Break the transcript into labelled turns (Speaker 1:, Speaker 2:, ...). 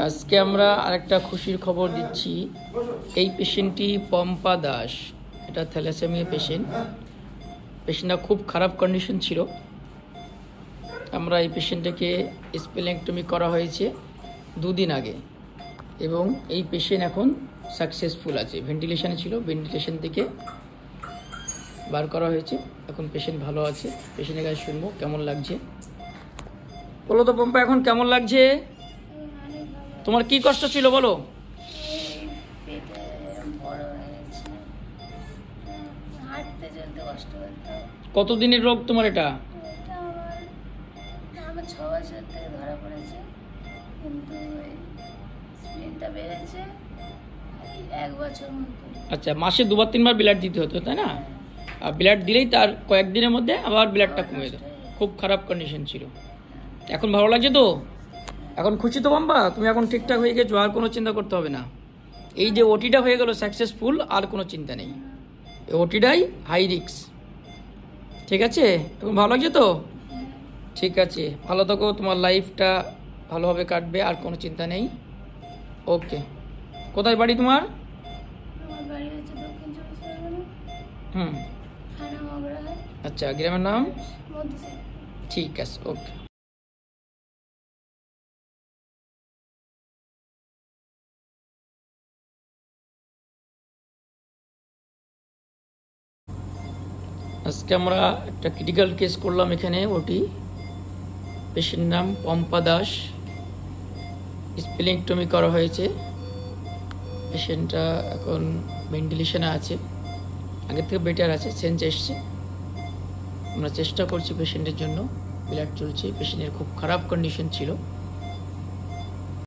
Speaker 1: আজকে আমরা আরেকটা খুশির খবর দিচ্ছি। এই পেশেন্টটি পম্পা দাস, এটা থ্যালাসেমিয়া পেশেন্টটা খুব খারাপ কন্ডিশন ছিল। আমরা এই পেশেন্টটাকে স্প্লেনেক্টমি করা হয়েছে 2 দিন আগে এবং এই পেশেন্ট এখন সাকসেসফুল আছে। ভেন্টিলেশনে ছিল, ভেন্টিলেশন থেকে বার করা হয়েছে, এখন পেশেন্ট ভালো আছে। পেশেন্টের কাছে শুনবো কেমন লাগছে। বলো তো পম্পা, এখন কেমন লাগছে? তোমার কি কষ্ট ছিল বলো? কতদিনের রোগ তোমার এটা?
Speaker 2: আমার 6 বছর থেকে ধরা পড়েছে, কিন্তু স্পিডটা বেড়েছে 1 বছর মতো।
Speaker 1: আচ্ছা, মাসে 2-3 বার ব্লাড দিতে হতো তাই না? আর ব্লাড দিলেই তার কয়েকদিনের মধ্যে আবার ব্লাডটা কমে যেত। খুব খারাপ কন্ডিশন ছিল। এখন ভালো লাগছে তো? এখন খুশি তো পম্পা? তুমি এখন ঠিকঠাক হয়ে গেছো, আর কোনো চিন্তা করতে হবে না। এই যে ওটিটা হয়ে গেল সাকসেসফুল, আর কোনো চিন্তা নেই। এই ওটিটাই হাই রিস্ক। ঠিক আছে, এখন ভালো লাগছে তো? ঠিক আছে, ভালো থাকো, তোমার লাইফটা ভালোভাবে কাটবে, আর কোনো চিন্তা নেই। ওকে। কোথায় বাড়ি তোমার?
Speaker 2: আমার বাড়ি হচ্ছে দক্ষিণ 24 পরগনা,
Speaker 1: হুম,
Speaker 2: থানা মগরাহাট,
Speaker 1: আচ্ছা, গ্রামের নাম?
Speaker 2: মধ্যশিল।
Speaker 1: ঠিক আছে, ওকে। আজকে আমরা একটা ক্রিটিক্যাল কেস করলাম এখানে। ওটি পেশেন্ট নাম পম্পা দাস, স্প্লেনেক্টমি করা হয়েছে। পেশেন্টটা এখন ভেন্টিলেশনে আছে, আগের থেকে বেটার আছে, চেঞ্জ এসছে। আমরা চেষ্টা করছি পেশেন্টের জন্য, ব্লাড চলছে। পেশেন্টের খুব খারাপ কন্ডিশন ছিল।